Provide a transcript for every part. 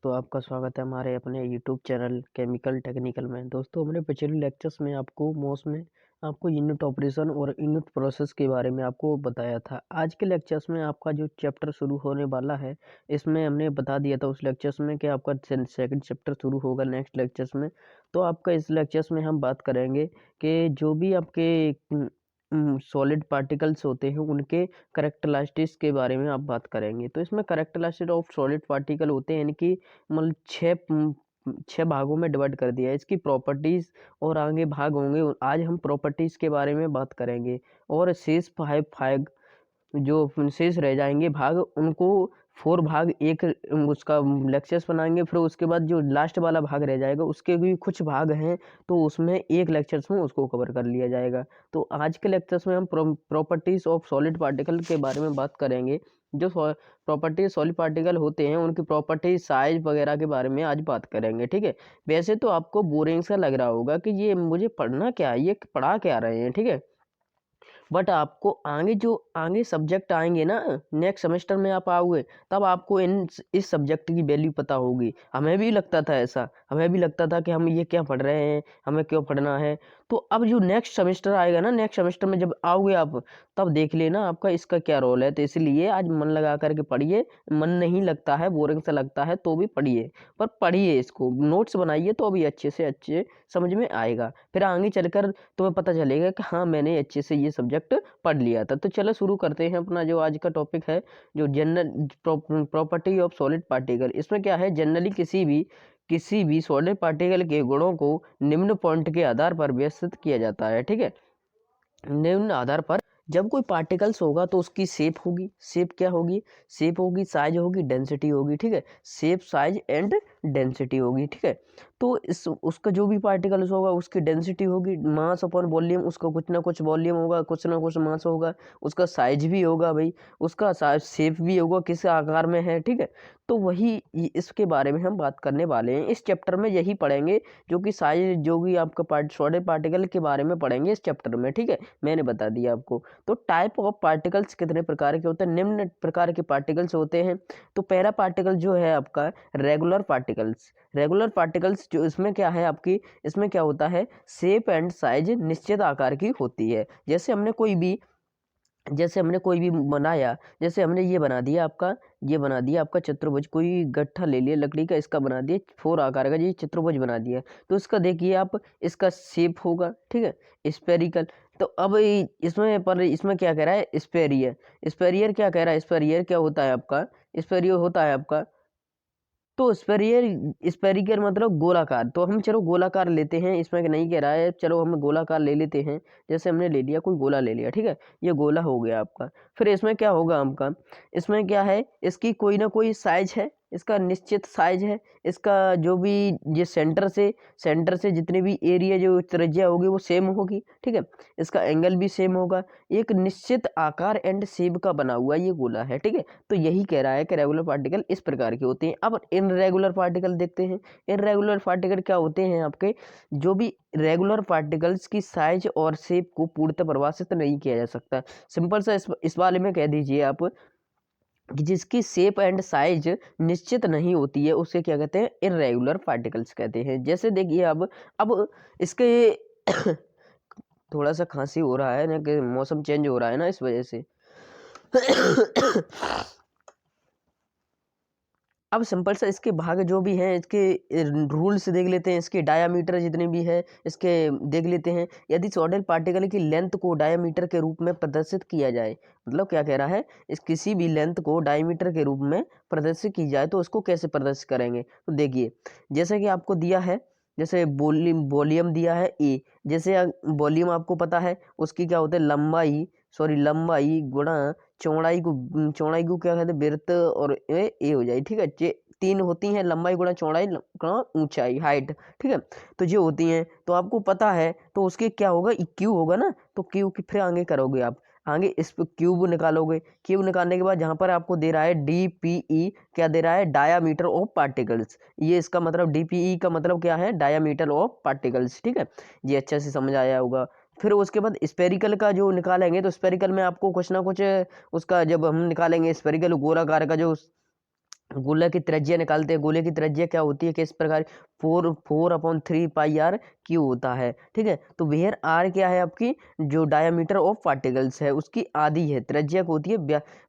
तो आपका स्वागत है हमारे अपने यूट्यूब चैनल केमिकल टेक्निकल में। दोस्तों, हमने पिछले लेक्चर्स में आपको मॉस में आपको यूनिट ऑपरेशन और यूनिट प्रोसेस के बारे में आपको बताया था। आज के लेक्चर्स में आपका जो चैप्टर शुरू होने वाला है, इसमें हमने बता दिया था उस लेक्चर्स में कि आपका सेकंड चैप्टर शुरू होगा नेक्स्ट लेक्चर्स में। तो आपका इस लेक्चर्स में हम बात करेंगे कि जो भी आपके सॉलिड पार्टिकल्स होते हैं उनके करैक्टरिस्टिक्स के बारे में आप बात करेंगे। तो इसमें करैक्टरिस्टिक्स ऑफ सॉलिड पार्टिकल होते हैं, यानी कि मतलब छह भागों में डिवाइड कर दिया है। इसकी प्रॉपर्टीज और आगे भाग होंगे। आज हम प्रॉपर्टीज के बारे में बात करेंगे और शेष फाइव भाग जो शेष रह जाएंगे भाग, उनको 4 भाग एक उसका लेक्चर्स बनाएंगे। फिर उसके बाद जो लास्ट वाला भाग रह जाएगा उसके भी कुछ भाग हैं, तो उसमें एक लेक्चर्स में उसको कवर कर लिया जाएगा। तो आज के लेक्चर्स में हम प्रॉपर्टीज ऑफ सॉलिड पार्टिकल के बारे में बात करेंगे। जो प्रॉपर्टीज सॉलिड पार्टिकल होते हैं उनकी प्रॉपर्टीज, साइज वगैरह के बारे में आज बात करेंगे। ठीक है। वैसे तो आपको बोरिंग सा लग रहा होगा कि ये मुझे पढ़ना क्या है, ये पढ़ा क्या रहे हैं। ठीक है। बट आपको आगे सब्जेक्ट आएंगे ना, नेक्स्ट सेमेस्टर में आप आओगे, तब आपको इस सब्जेक्ट की वैल्यू पता होगी। हमें भी लगता था ऐसा, हमें भी लगता था कि हम ये क्या पढ़ रहे हैं, हमें क्यों पढ़ना है। तो अब जो नेक्स्ट सेमेस्टर आएगा ना, नेक्स्ट सेमेस्टर में जब आओगे आप, तब देख लेना आपका इसका क्या रोल है। तो इसलिए आज मन लगा करके पढ़िए। मन नहीं लगता है, बोरिंग सा लगता है तो भी पढ़िए, पर पढ़िए, इसको नोट्स बनाइए तो अभी अच्छे से अच्छे समझ में आएगा। फिर आगे चलकर तुम्हें पता चलेगा कि हाँ, मैंने अच्छे से ये सब्जेक्ट पढ़ लिया था। तो चलो शुरू करते हैं अपना जो आज का टॉपिक है, जो general property of solid particle. इसमें क्या है, जनरली किसी भी सॉलिड पार्टिकल के गुणों को निम्न पॉइंट के आधार पर व्यवस्थित किया जाता है। ठीक है। निम्न आधार पर जब कोई पार्टिकल्स होगा तो उसकी शेप होगी। शेप क्या होगी? शेप होगी, साइज होगी, डेंसिटी होगी। ठीक है। शेप, साइज एंड डेंसिटी होगी। ठीक है। तो इस उसका जो भी पार्टिकल्स होगा उसकी डेंसिटी होगी, मास अपॉन वॉल्यूम, उसका कुछ ना कुछ वॉल्यूम होगा, कुछ ना कुछ मास होगा। उसका साइज भी होगा भाई, उसका साइज शेप भी होगा, किस आकार में है। ठीक है। तो वही इसके बारे में हम बात करने वाले हैं इस चैप्टर में, यही पढ़ेंगे। जो कि साइज, जो भी आपका सॉलिड पार्टिकल के बारे में पढ़ेंगे इस चैप्टर में। ठीक है। मैंने बता दिया आपको। तो टाइप ऑफ पार्टिकल्स कितने प्रकार के होते हैं? निम्न प्रकार के पार्टिकल्स होते हैं। तो पहला पार्टिकल जो है आपका रेगुलर पार्टिकल्स। रेगुलर पार्टिकल्स जो इसमें क्या है आपकी, इसमें क्या होता है, शेप एंड साइज निश्चित आकार की होती है। जैसे हमने कोई भी बनाया, जैसे हमने ये बना दिया आपका चतुर्भुज। कोई गट्ठा ले लिया लकड़ी का, इसका बना दिया 4 आकार का, ये चतुर्भुज बना दिया। तो इसका देखिए आप, इसका शेप होगा। ठीक है, स्फेरिकल। तो अब इसमें क्या कह रहा है, स्पेरियर। स्पेरियर क्या कह रहा है, स्पेरियर क्या होता है आपका, स्पेरियर होता है आपका, तो स्पेरिकल मतलब गोलाकार। तो हम चलो गोलाकार लेते हैं, इसमें नहीं कह रहा है, चलो हम गोलाकार ले लेते हैं। जैसे हमने ले लिया, कोई गोला ले लिया। ठीक है। ये गोला हो गया आपका। फिर इसमें क्या होगा आपका, इसमें क्या है, इसकी कोई ना कोई साइज है, इसका निश्चित साइज है। इसका जो भी ये सेंटर से जितने भी एरिया, जो त्रिज्या होगी वो सेम होगी। ठीक है। इसका एंगल भी सेम होगा। एक निश्चित आकार एंड शेप का बना हुआ ये गोला है। ठीक है। तो यही कह रहा है कि रेगुलर पार्टिकल इस प्रकार के होते हैं। अब इनरेगुलर पार्टिकल देखते हैं। इनरेगुलर पार्टिकल क्या होते हैं आपके, जो भी रेगुलर पार्टिकल्स की साइज और शेप को पूर्णतः परिभाषित नहीं किया जा सकता। सिंपल सा इस वाले में कह दीजिए आप कि जिसकी शेप एंड साइज निश्चित नहीं होती है उसे क्या कहते हैं, इनरेगुलर पार्टिकल्स कहते हैं। जैसे देखिए अब इसके थोड़ा सा खांसी हो रहा है ना, कि मौसम चेंज हो रहा है ना, इस वजह से। अब सिंपल सा इसके भाग जो भी हैं, इसके रूल्स देख लेते हैं। इसके डायामीटर जितने भी है इसके देख लेते हैं। यदि सॉलिड पार्टिकल की लेंथ को डायामीटर के रूप में प्रदर्शित किया जाए, मतलब क्या कह रहा है, इस किसी भी लेंथ को डायामीटर के रूप में प्रदर्शित की जाए तो उसको कैसे प्रदर्शित करेंगे। तो देखिए, जैसे कि आपको दिया है, जैसे वॉल्यूम दिया है ए। जैसे वॉल्यूम आपको पता है उसकी क्या होता है, लंबाई गुणा चौड़ाई को क्या कहते हैं, विड्थ, और ए हो जाए। ठीक है। ये 3 होती हैं, लंबाई गुणा चौड़ाई गुणा ऊंचाई, हाइट। ठीक है। तो ये होती हैं, तो आपको पता है, तो उसके क्या होगा, क्यू होगा ना। तो क्यू की फिर आगे करोगे आप, आगे इस पर क्यूब निकालोगे। क्यूब निकालने के बाद जहां पर आपको दे रहा है DPE, क्या दे रहा है, डायामीटर ऑफ पार्टिकल्स। ये इसका मतलब DPE का मतलब क्या है, डायामीटर ऑफ पार्टिकल्स। ठीक है। ये अच्छे से समझ आया होगा। फिर उसके बाद स्पेरिकल का जो निकालेंगे, तो स्पेरिकल में आपको कुछ ना कुछ उसका, जब हम निकालेंगे स्पेरिकल गोलाकार का जो गोले की त्रिज्या निकालते हैं। गोले की त्रिज्या क्या होती है, किस प्रकार, 4/3 पाई आर क्यू होता है। ठीक है, तो वेयर आर क्या है, आपकी जो डायामीटर ऑफ पार्टिकल्स है उसकी आधी है, त्रिज्या को होती है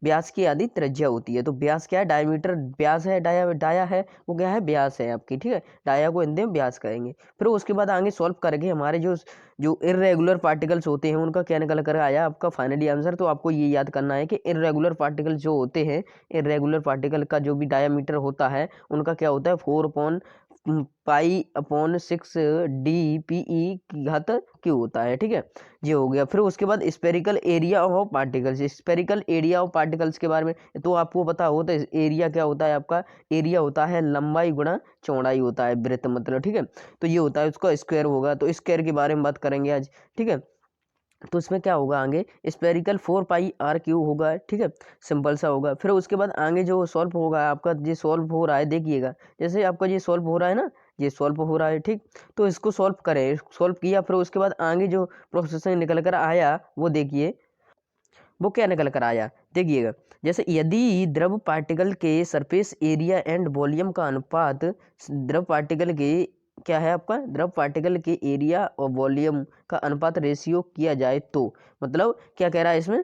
व्यास की आधी त्रिज्या होती है। तो व्यास क्या है, डायमीटर व्यास है, डाया है वो क्या है, व्यास है आपकी। ठीक है, डाया को हिंदी में व्यास कहेंगे। फिर उसके बाद आगे सॉल्व करेंगे हमारे जो जो इर्रेगुलर पार्टिकल्स होते हैं उनका क्या निकल कर आया आपका फाइनली आंसर। तो आपको ये याद करना है कि इर्रेगुलर पार्टिकल्स जो होते हैं, इरेगुलर पार्टिकल का जो भी डायामीटर होता है उनका क्या होता है, 4/6 DPE की घात क्यू होता है। ठीक है, ये हो गया। फिर उसके बाद spherical area of particles, spherical area of particles के बारे में तो आपको पता होता है, एरिया क्या होता है आपका, एरिया होता है लंबाई गुणा चौड़ाई होता है, वृत्त मतलब। ठीक है, तो ये होता है उसका स्क्वायर होगा, तो स्क्वायर के बारे में बात करेंगे आज। ठीक है, तो इसमें क्या होगा आगे, स्पेरिकल 4πr³ होगा। ठीक है, सिंपल सा होगा। फिर उसके बाद आगे जो सॉल्व होगा आपका, ये सॉल्व हो रहा है देखिएगा, जैसे आपका ये सॉल्व हो रहा है ना, ये सॉल्व हो रहा है। ठीक, तो इसको सॉल्व करें, सॉल्व किया, फिर उसके बाद आगे जो प्रोसेस निकल कर आया वो देखिए, वो क्या निकल कर आया देखिएगा। जैसे यदि द्रव पार्टिकल के सरफेस एरिया एंड वॉल्यूम का अनुपात द्रव पार्टिकल के क्या है आपका, द्रव पार्टिकल के एरिया और वॉल्यूम का अनुपात रेशियो किया जाए तो, मतलब क्या कह रहा है इसमें,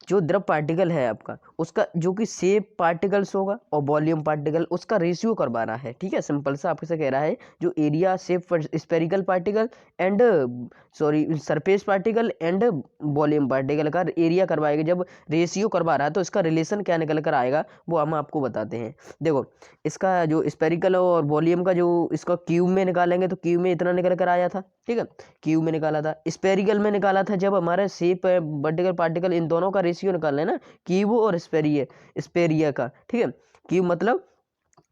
जो द्रव पार्टिकल है आपका उसका जो कि शेप पार्टिकल्स होगा और वॉल्यूम पार्टिकल, उसका रेशियो करवाना है। ठीक है, सिंपल सा आपसे कह रहा है, जो area shape spherical particle and sorry surface particle and volume particle का एरिया करवाएगा, जब रेशियो करवा रहा है तो इसका रिलेशन क्या निकल कर आएगा वो हम आपको बताते हैं। देखो, इसका जो स्पेरिकल और वॉल्यूम का जो इसका क्यूब में निकालेंगे तो क्यूब में इतना निकल कर आया था। ठीक है, क्यूब में निकाला था, स्पेरिकल में निकाला था जब हमारे शेप वर्टिकल पार्टिकल इन दोनों का रेशियो निकालना है ना, क्यूब और स्पेरिया का। ठीक है, क्यूब मतलब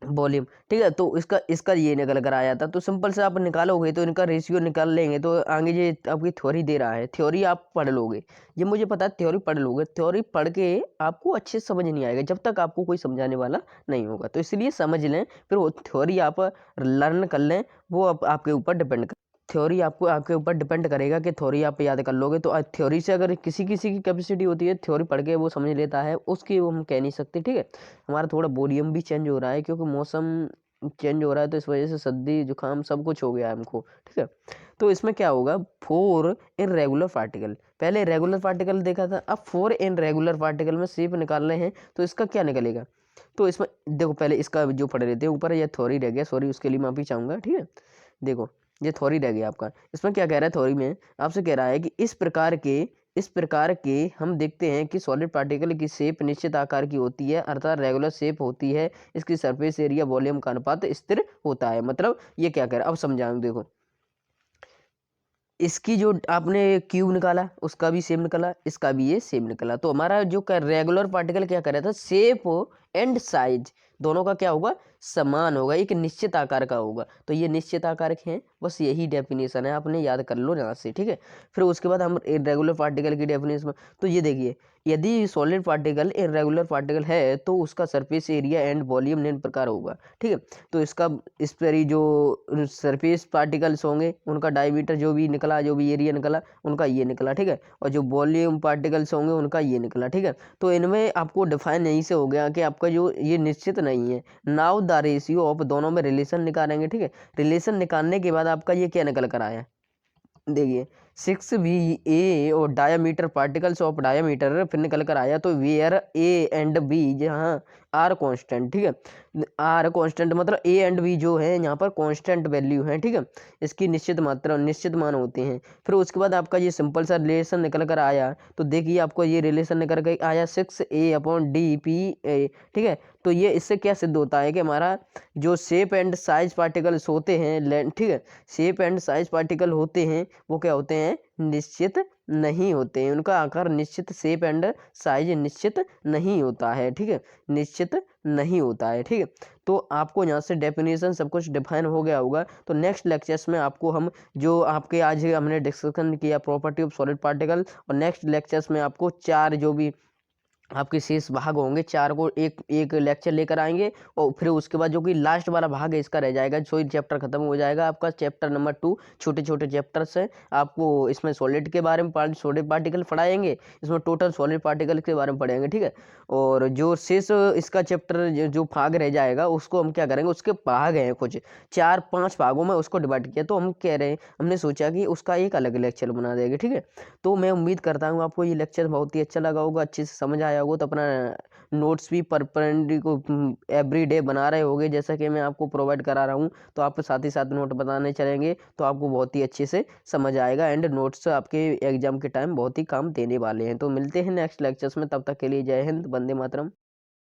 वॉल्यूम। ठीक है, तो इसका इसका ये निकल कर आया था। तो सिंपल से आप निकालोगे तो इनका रेशियो निकाल लेंगे तो आगे ये आपकी थ्योरी दे रहा है, थ्योरी आप पढ़ लोगे, ये मुझे पता है थ्योरी पढ़ लोगे, थ्योरी पढ़ के आपको अच्छे से समझ नहीं आएगा जब तक आपको कोई समझाने वाला नहीं होगा। तो इसलिए समझ लें, फिर वो थ्योरी आप लर्न कर लें, वो आपके ऊपर डिपेंड, थ्योरी आपको आपके ऊपर डिपेंड करेगा कि थ्योरी आप याद कर लोगे। तो थ्योरी से अगर किसी किसी की कैपेसिटी होती है थ्योरी पढ़ के वो समझ लेता है, उसकी वो हम कह नहीं सकते। ठीक है, हमारा थोड़ा वॉल्यूम भी चेंज हो रहा है क्योंकि मौसम चेंज हो रहा है, तो इस वजह से सर्दी जुकाम सब कुछ हो गया है हमको। ठीक है, तो इसमें क्या होगा, 4 इरेगुलर पार्टिकल, पहले रेगुलर पार्टिकल देखा था, अब 4 इरेगुलर पार्टिकल में शेप निकाल रहे हैं तो इसका क्या निकलेगा। तो इसमें देखो, पहले इसका जो पढ़ लेते हैं, ऊपर यह थ्योरी रह गया, सॉरी उसके लिए माफी चाहूंगा। ठीक है, देखो ये थ्योरी रह गया आपका, इसमें क्या कह रहा है, थ्योरी में आपसे कह रहा है कि इस प्रकार के हम देखते हैं कि सॉलिड पार्टिकल की शेप निश्चित आकार की होती है, अर्थात रेगुलर शेप होती है, इसकी सरफेस एरिया वॉल्यूम का अनुपात स्थिर होता है। मतलब ये क्या कह रहा है, अब समझाऊं, देखो इसकी जो आपने क्यूब निकाला उसका भी सेम निकला, इसका भी ये सेम निकला। तो हमारा जो रेगुलर पार्टिकल क्या कर रहा था, शेप एंड साइज दोनों का क्या होगा, समान होगा, एक निश्चित आकार का होगा। तो ये निश्चित आकार के हैं, बस यही डेफिनेशन है, आपने याद कर लो यहाँ से। ठीक है, फिर उसके बाद हम इरेगुलर पार्टिकल की डेफिनेशन, तो ये देखिए, यदि सॉलिड पार्टिकल इरेगुलर पार्टिकल है तो उसका सरफेस एरिया एंड वॉल्यूम निम्न प्रकार होगा। ठीक है, तो इसका इस पर ही जो सरफेस पार्टिकल्स होंगे उनका डायमीटर जो भी निकला, जो भी एरिया निकला उनका ये निकला। ठीक है, और जो वॉल्यूम पार्टिकल्स होंगे उनका ये निकला। ठीक है, तो इनमें आपको डिफाइन यहीं से हो गया कि आपका जो ये निश्चित नहीं है। नाउ द रेशियो ऑफ दोनों में रिलेशन निकालेंगे। ठीक है, रिलेशन निकालने के बाद आपका ये क्या निकल कर आया, देखिए 6VA और डायामीटर पार्टिकल्स ऑफ डायामीटर फिर निकल कर आया। तो वेयर ए एंड बी जहाँ आर कांस्टेंट। ठीक है, आर कांस्टेंट मतलब ए एंड बी जो है यहाँ पर कांस्टेंट वैल्यू है। ठीक है, इसकी निश्चित मात्रा निश्चित मान होते हैं। फिर उसके बाद आपका ये सिंपल सा रिलेशन निकल कर आया, तो देखिए आपको ये रिलेशन निकल कर आया 6A/DPA। ठीक है, तो ये इससे क्या सिद्ध होता है कि हमारा जो शेप एंड साइज पार्टिकल्स होते हैं, ठीक है, शेप एंड साइज पार्टिकल होते हैं वो क्या होते हैं, निश्चित नहीं होते हैं, उनका आकार निश्चित, शेप एंड साइज निश्चित नहीं होता है। ठीक है, निश्चित नहीं होता है। ठीक है, तो आपको यहाँ से डेफिनेशन सब कुछ डिफाइन हो गया होगा। तो नेक्स्ट लेक्चर्स में आपको हम जो आपके आज हमने डिस्कशन किया प्रॉपर्टी ऑफ सॉलिड पार्टिकल, और नेक्स्ट लेक्चर्स में आपको 4 जो भी आपके शेष भाग होंगे 4 को एक एक लेक्चर लेकर आएँगे और फिर उसके बाद जो कि लास्ट वाला भाग है इसका रह जाएगा, सो चैप्टर खत्म हो जाएगा आपका चैप्टर नंबर 2 छोटे-छोटे चैप्टर्स हैं। आपको इसमें सॉलिड के बारे में सॉलिड पार्टिकल पढ़ाएँगे, इसमें टोटल सॉलिड पार्टिकल के बारे में पढ़ेंगे, ठीक है? और जो शेष इसका चैप्टर जो भाग रह जाएगा उसको हम क्या करेंगे, उसके भाग हैं कुछ 4-5 भागों में उसको डिवाइड किया, तो हम कह रहे हैं हमने सोचा कि उसका एक अलग लेक्चर बना देंगे, ठीक है? तो मैं उम्मीद करता हूँ आपको ये लेक्चर बहुत ही अच्छा लगा होगा, अच्छे से समझ आया होगा, तो अपना नोट्स भी एवरीडे बना रहे होगे जैसा कि मैं आपको प्रोवाइड करा रहा हूँ, तो आप साथ ही साथ नोट बनाने चलेंगे तो आपको बहुत ही अच्छे से समझ आएगा एंड नोट्स आपके एग्जाम के टाइम बहुत ही काम देने वाले हैं। तो मिलते हैं नेक्स्ट लेक्चर्स में, तब तक के लिए जय हिंद, वंदे मातरम।